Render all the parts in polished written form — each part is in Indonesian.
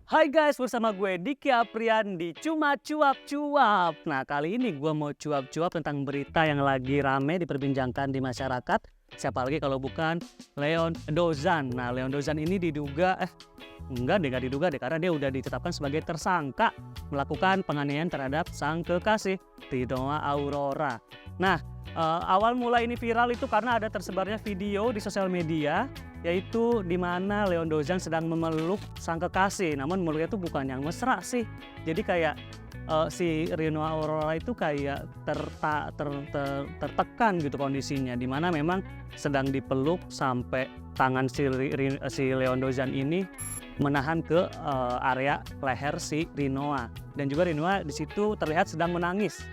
Hai guys, bersama gue Diki Aprian di Cuma Cuap Cuap. Nah, kali ini gue mau cuap-cuap tentang berita yang lagi rame diperbincangkan di masyarakat. Siapa lagi kalau bukan Leon Dozan. Nah, Leon Dozan ini nggak diduga deh, karena dia udah ditetapkan sebagai tersangka melakukan penganiayaan terhadap sang kekasih, Rinoa Aurora. Nah, awal mula ini viral itu karena ada tersebarnya video di sosial media, yaitu di mana Leon Dozan sedang memeluk sang kekasih, namun meluknya itu bukan yang mesra sih. Jadi kayak si Rinoa Aurora itu kayak tertekan gitu kondisinya, di mana memang sedang dipeluk sampai tangan si Leon Dozan ini menahan ke area leher si Rinoa, dan juga Rinoa di situ terlihat sedang menangis.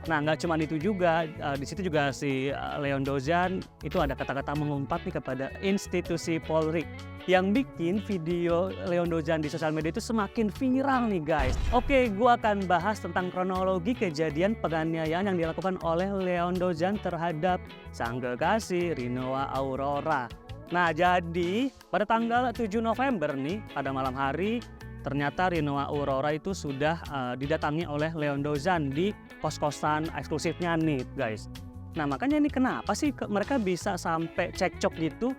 Nah, nggak cuma itu juga, di situ juga si Leon Dozan itu ada kata-kata mengumpat nih kepada institusi Polri, yang bikin video Leon Dozan di sosial media itu semakin viral nih guys. Oke, gua akan bahas tentang kronologi kejadian penganiayaan yang dilakukan oleh Leon Dozan terhadap sang kekasih Rinoa Aurora. Nah, jadi pada tanggal 7 November nih, pada malam hari, ternyata Rinoa Aurora itu sudah didatangi oleh Leon Dozan di kos-kosan eksklusifnya nih guys. Nah, makanya ini kenapa sih mereka bisa sampai cekcok gitu?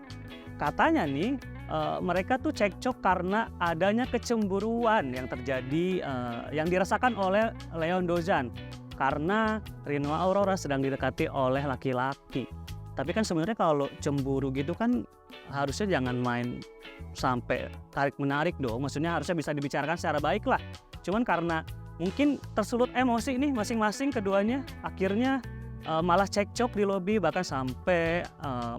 Katanya nih mereka tuh cekcok karena adanya kecemburuan yang terjadi, yang dirasakan oleh Leon Dozan karena Rinoa Aurora sedang didekati oleh laki-laki. Tapi kan sebenarnya kalau cemburu gitu kan harusnya jangan main sampai tarik-menarik dong. Maksudnya harusnya bisa dibicarakan secara baik lah. Cuman karena mungkin tersulut emosi nih masing-masing keduanya, akhirnya malah cekcok di lobi, bahkan sampai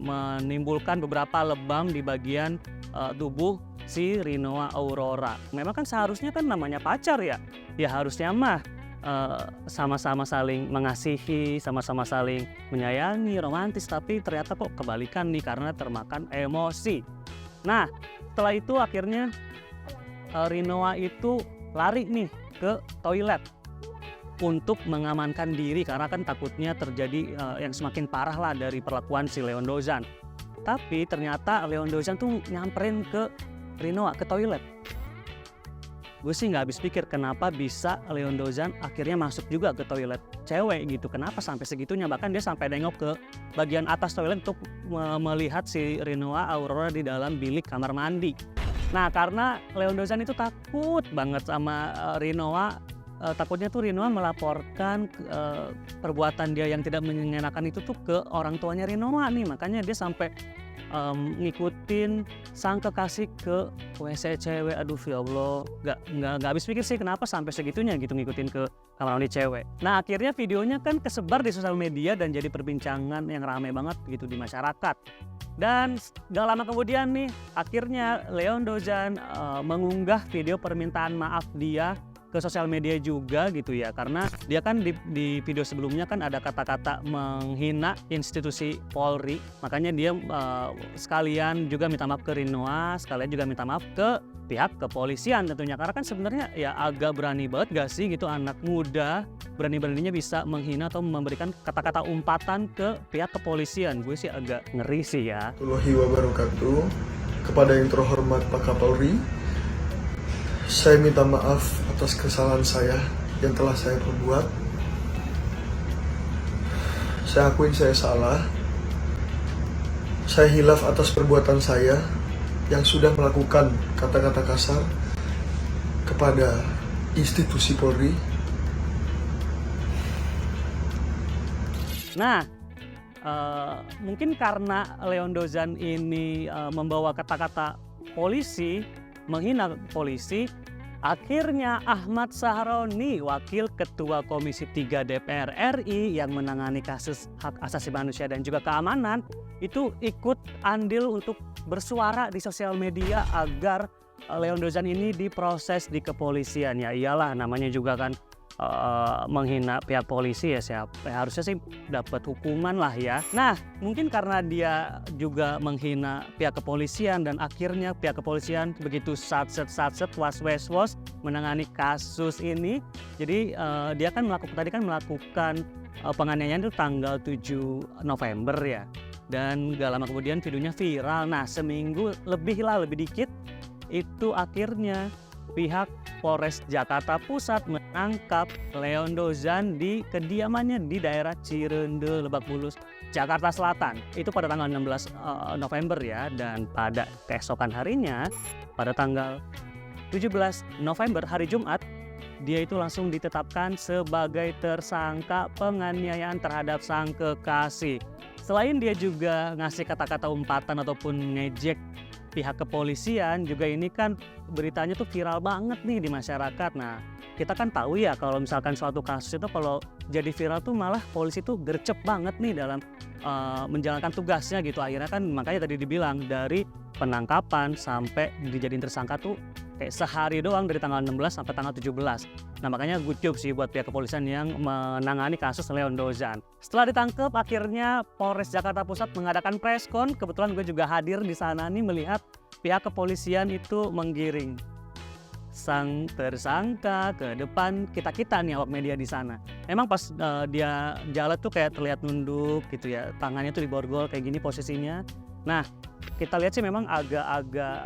menimbulkan beberapa lebam di bagian tubuh si Rinoa Aurora. Memang kan seharusnya kan namanya pacar ya harusnya mah sama-sama saling mengasihi, sama-sama saling menyayangi, romantis, tapi ternyata kok kebalikan nih karena termakan emosi. Nah, setelah itu akhirnya Rinoa itu lari nih ke toilet untuk mengamankan diri karena kan takutnya terjadi yang semakin parah lah dari perlakuan si Leon Dozan. Tapi ternyata Leon Dozan tuh nyamperin ke Rinoa ke toilet. Gue sih nggak habis pikir kenapa bisa Leon Dozan akhirnya masuk juga ke toilet cewek gitu. Kenapa sampai segitunya, bahkan dia sampai nengok ke bagian atas toilet untuk melihat si Rinoa Aurora di dalam bilik kamar mandi. Nah, karena Leon Dozan itu takut banget sama Rinoa, takutnya tuh Rinoa melaporkan perbuatan dia yang tidak menyenangkan itu tuh ke orang tuanya Rinoa nih. Makanya dia sampai ngikutin sang kekasih ke WC cewek. Aduh ya Allah, nggak habis pikir sih kenapa sampai segitunya gitu ngikutin ke kamar mandi cewek. Nah, akhirnya videonya kan kesebar di sosial media dan jadi perbincangan yang ramai banget gitu di masyarakat. Dan gak lama kemudian nih, akhirnya Leon Dozan mengunggah video permintaan maaf dia ke sosial media juga gitu ya, karena dia kan di video sebelumnya kan ada kata-kata menghina institusi Polri, makanya dia sekalian juga minta maaf ke Rinoa, sekalian juga minta maaf ke pihak kepolisian tentunya, karena kan sebenarnya ya agak berani banget gak sih gitu anak muda berani-beraninya bisa menghina atau memberikan kata-kata umpatan ke pihak kepolisian. Gue sih agak ngeri sih ya. Warahmatullahi wabarakatuh. Kepada yang terhormat Pak Kapolri, saya minta maaf atas kesalahan saya yang telah saya perbuat. Saya akuin saya salah. Saya hilaf atas perbuatan saya yang sudah melakukan kata-kata kasar kepada institusi Polri. Nah, mungkin karena Leon Dozan ini membawa kata-kata polisi, menghina polisi, akhirnya Ahmad Sahroni, Wakil Ketua Komisi 3 DPR RI yang menangani kasus hak asasi manusia dan juga keamanan, itu ikut andil untuk bersuara di sosial media agar Leon Dozan ini diproses di kepolisian. Ya iyalah, namanya juga kan menghina pihak polisi ya harusnya sih dapat hukuman lah ya. Nah, mungkin karena dia juga menghina pihak kepolisian dan akhirnya pihak kepolisian begitu satset was menangani kasus ini. Jadi dia kan melakukan penganiayaan itu tanggal 7 November ya. Dan gak lama kemudian videonya viral. Nah, seminggu lebih dikit itu akhirnya pihak Polres Jakarta Pusat menangkap Leon Dozan di kediamannya di daerah Cirende, Lebak Bulus, Jakarta Selatan. Itu pada tanggal 16 November ya, dan pada keesokan harinya, pada tanggal 17 November, hari Jumat, dia itu langsung ditetapkan sebagai tersangka penganiayaan terhadap sang kekasih. Selain dia juga ngasih kata-kata umpatan ataupun ngejek pihak kepolisian, juga ini kan beritanya tuh viral banget nih di masyarakat. Nah, kita kan tahu ya kalau misalkan suatu kasus itu kalau jadi viral tuh malah polisi tuh gercep banget nih dalam menjalankan tugasnya gitu. Akhirnya kan makanya tadi dibilang dari penangkapan sampai dijadiin tersangka tuh kayak sehari doang, dari tanggal 16 sampai tanggal 17. Nah, makanya good job sih buat pihak kepolisian yang menangani kasus Leon Dozan. Setelah ditangkap, akhirnya Polres Jakarta Pusat mengadakan preskon. Kebetulan gue juga hadir di sana nih melihat pihak kepolisian itu menggiring sang tersangka ke depan kita nih awak media di sana. Memang pas dia jalan tuh kayak terlihat nunduk gitu ya, tangannya tuh diborgol kayak gini posisinya. Nah, kita lihat sih memang agak-agak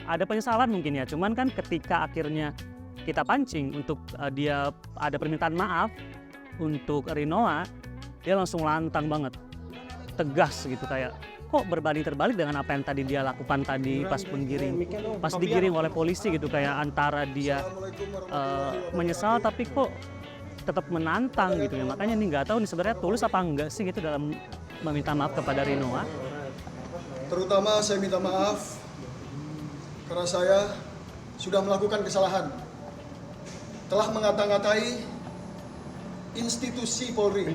ada penyesalan mungkin ya. Cuman kan ketika akhirnya kita pancing untuk dia ada permintaan maaf untuk Rinoa, dia langsung lantang banget, tegas gitu, kayak kok berbanding terbalik dengan apa yang tadi dia lakukan tadi pas digiring oleh polisi gitu, kayak antara dia menyesal tapi kok tetap menantang gitu ya. Makanya nih nggak tahu nih sebenarnya tulus apa enggak sih gitu dalam meminta maaf kepada Rinoa. Terutama saya minta maaf karena saya sudah melakukan kesalahan, telah mengata-ngatai institusi Polri.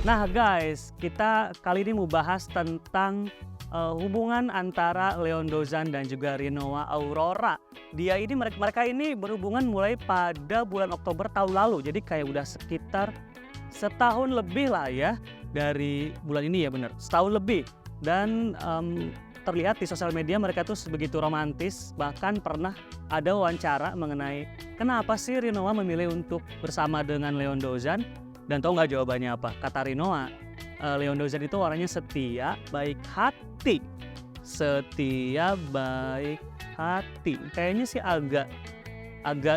Nah guys, kita kali ini mau bahas tentang hubungan antara Leon Dozan dan juga Rinoa Aurora. Mereka ini berhubungan mulai pada bulan Oktober tahun lalu, jadi kayak udah sekitar setahun lebih lah ya dari bulan ini ya, bener setahun lebih. Dan terlihat di sosial media mereka tuh begitu romantis, bahkan pernah ada wawancara mengenai kenapa sih Rinoa memilih untuk bersama dengan Leon Dozan. Dan tahu nggak jawabannya apa? Kata Rinoa, Leon Dozan itu orangnya setia, baik hati. Setia, baik hati. Kayaknya sih agak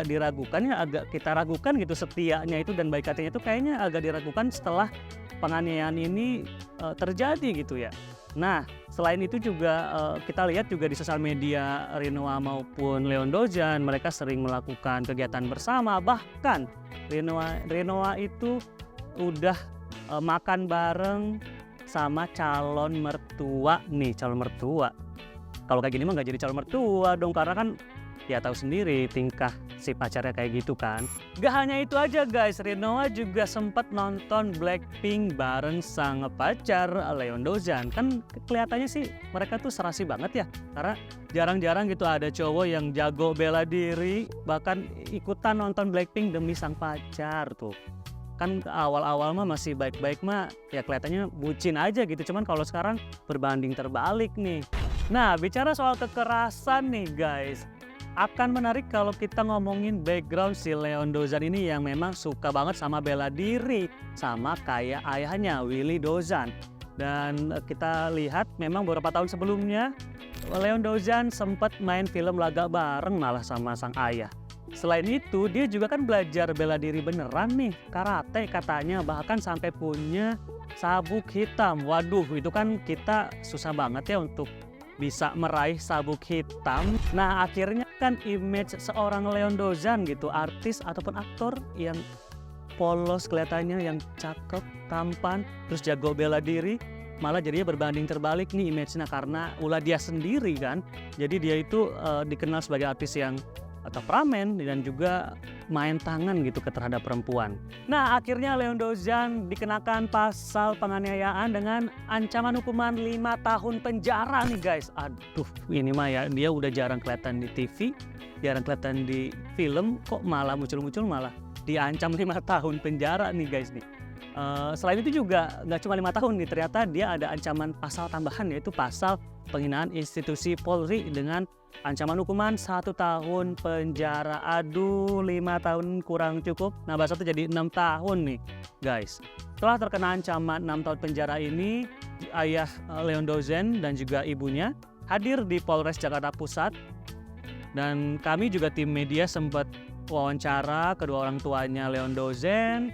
diragukan ya, agak kita ragukan gitu setianya itu dan baik hatinya itu kayaknya agak diragukan setelah penganiayaan ini terjadi gitu ya. Nah, selain itu juga kita lihat juga di sosial media Rinoa maupun Leon Dozan mereka sering melakukan kegiatan bersama, bahkan Rinoa itu udah makan bareng sama calon mertua nih, calon mertua. Kalau kayak gini mah nggak jadi calon mertua dong, karena kan ya tahu sendiri tingkah si pacarnya kayak gitu kan. Gak hanya itu aja guys, Rinoa juga sempat nonton Blackpink bareng sang pacar Leon Dozan. Kan kelihatannya sih mereka tuh serasi banget ya, karena jarang-jarang gitu ada cowok yang jago bela diri bahkan ikutan nonton Blackpink demi sang pacar tuh. Kan awal-awal mah masih baik-baik mah ya kelihatannya bucin aja gitu, cuman kalau sekarang berbanding terbalik nih. Nah, bicara soal kekerasan nih guys, akan menarik kalau kita ngomongin background si Leon Dozan ini yang memang suka banget sama bela diri, sama kayak ayahnya Willy Dozan. Dan kita lihat memang beberapa tahun sebelumnya Leon Dozan sempat main film laga bareng malah sama sang ayah. Selain itu dia juga kan belajar bela diri beneran nih, karate katanya, bahkan sampai punya sabuk hitam. Waduh, itu kan kita susah banget ya untuk bisa meraih sabuk hitam. Nah, akhirnya kan image seorang Leon Dozan gitu, artis ataupun aktor yang polos kelihatannya, yang cakep, tampan, terus jago bela diri, malah jadinya berbanding terbalik nih image-nya karena ulah dia sendiri kan. Jadi dia itu dikenal sebagai artis yang temperamen dan juga main tangan gitu terhadap perempuan. Nah, akhirnya Leon Dozan dikenakan pasal penganiayaan dengan ancaman hukuman 5 tahun penjara nih guys. Aduh, ini mah ya dia udah jarang kelihatan di TV, jarang kelihatan di film, kok malah muncul-muncul malah diancam 5 tahun penjara nih guys nih. Selain itu juga nggak cuma 5 tahun nih, ternyata dia ada ancaman pasal tambahan, yaitu pasal penghinaan institusi Polri dengan ancaman hukuman 1 tahun penjara. Aduh, 5 tahun kurang cukup, nambah 1 jadi 6 tahun nih guys. Setelah terkena ancaman 6 tahun penjara ini, ayah Leon Dozan dan juga ibunya hadir di Polres Jakarta Pusat Dan kami juga tim media sempat wawancara kedua orang tuanya Leon Dozen.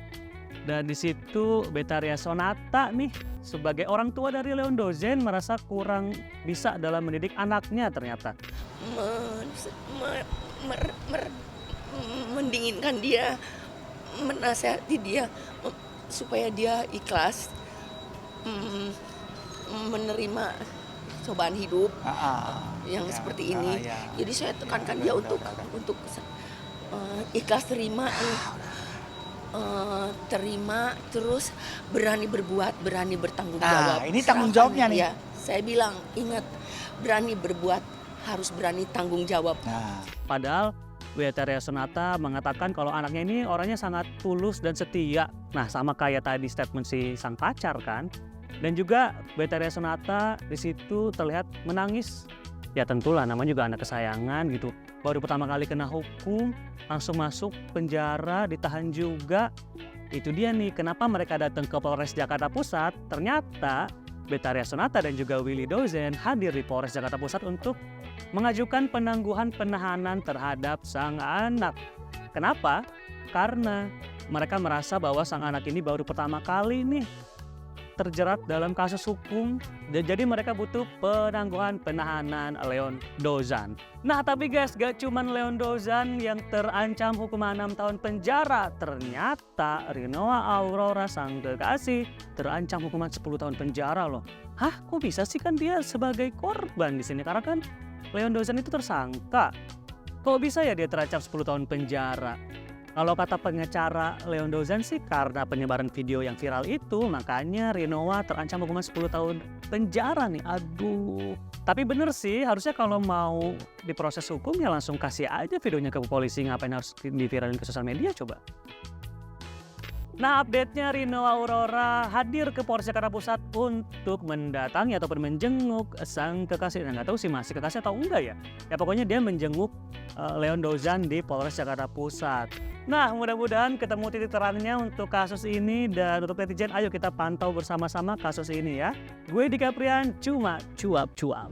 Dan di situ Betharia Sonata nih sebagai orang tua dari Leon Dozen merasa kurang bisa dalam mendidik anaknya ternyata. Mendinginkan dia, menasehati dia supaya dia ikhlas menerima cobaan hidup yang seperti ini. Jadi saya tekankan dia untuk ikhlas terima, terus berani berbuat, berani bertanggung jawab. Nah, ini tanggung jawabnya nih. Ya, saya bilang ingat, berani berbuat harus berani tanggung jawab. Nah, Padahal Betharia Sonata mengatakan kalau anaknya ini orangnya sangat tulus dan setia. Nah, sama kayak tadi statement si sang pacar kan. Dan juga Betharia Sonata di situ terlihat menangis. Ya tentulah namanya juga anak kesayangan gitu. Baru pertama kali kena hukum, langsung masuk penjara, ditahan juga. Itu dia nih kenapa mereka datang ke Polres Jakarta Pusat. Ternyata Betharia Sonata dan juga Willy Dozen hadir di Polres Jakarta Pusat untuk mengajukan penangguhan penahanan terhadap sang anak. Kenapa? Karena mereka merasa bahwa sang anak ini baru pertama kali nih terjerat dalam kasus hukum dan jadi mereka butuh penangguhan penahanan Leon Dozen. Nah tapi guys, gak cuman Leon Dozen yang terancam hukuman 6 tahun penjara, ternyata Rinoa Aurora sang kekasih terancam hukuman 10 tahun penjara loh. Hah, kok bisa sih? Kan dia sebagai korban di sini karena kan Leon Dozen itu tersangka. Kok bisa ya dia terancam 10 tahun penjara? Kalau kata pengacara Leon Dozen sih karena penyebaran video yang viral itu makanya Rinoa terancam hukuman 10 tahun penjara nih. Aduh. Tapi bener sih harusnya kalau mau diproses hukum ya langsung kasih aja videonya ke polisi, ngapain harus diviralin ke sosial media coba. Nah update-nya Rinoa Aurora hadir ke Polres Jakarta Pusat untuk mendatangi ataupun menjenguk sang kekasih. Nah nggak tahu sih masih kekasih atau enggak ya. Ya pokoknya dia menjenguk Leon Dozen di Polres Jakarta Pusat. Nah mudah-mudahan ketemu titik terangnya untuk kasus ini dan untuk netizen ayo kita pantau bersama-sama kasus ini ya. Gue Dika Prian, cuma cuap-cuap.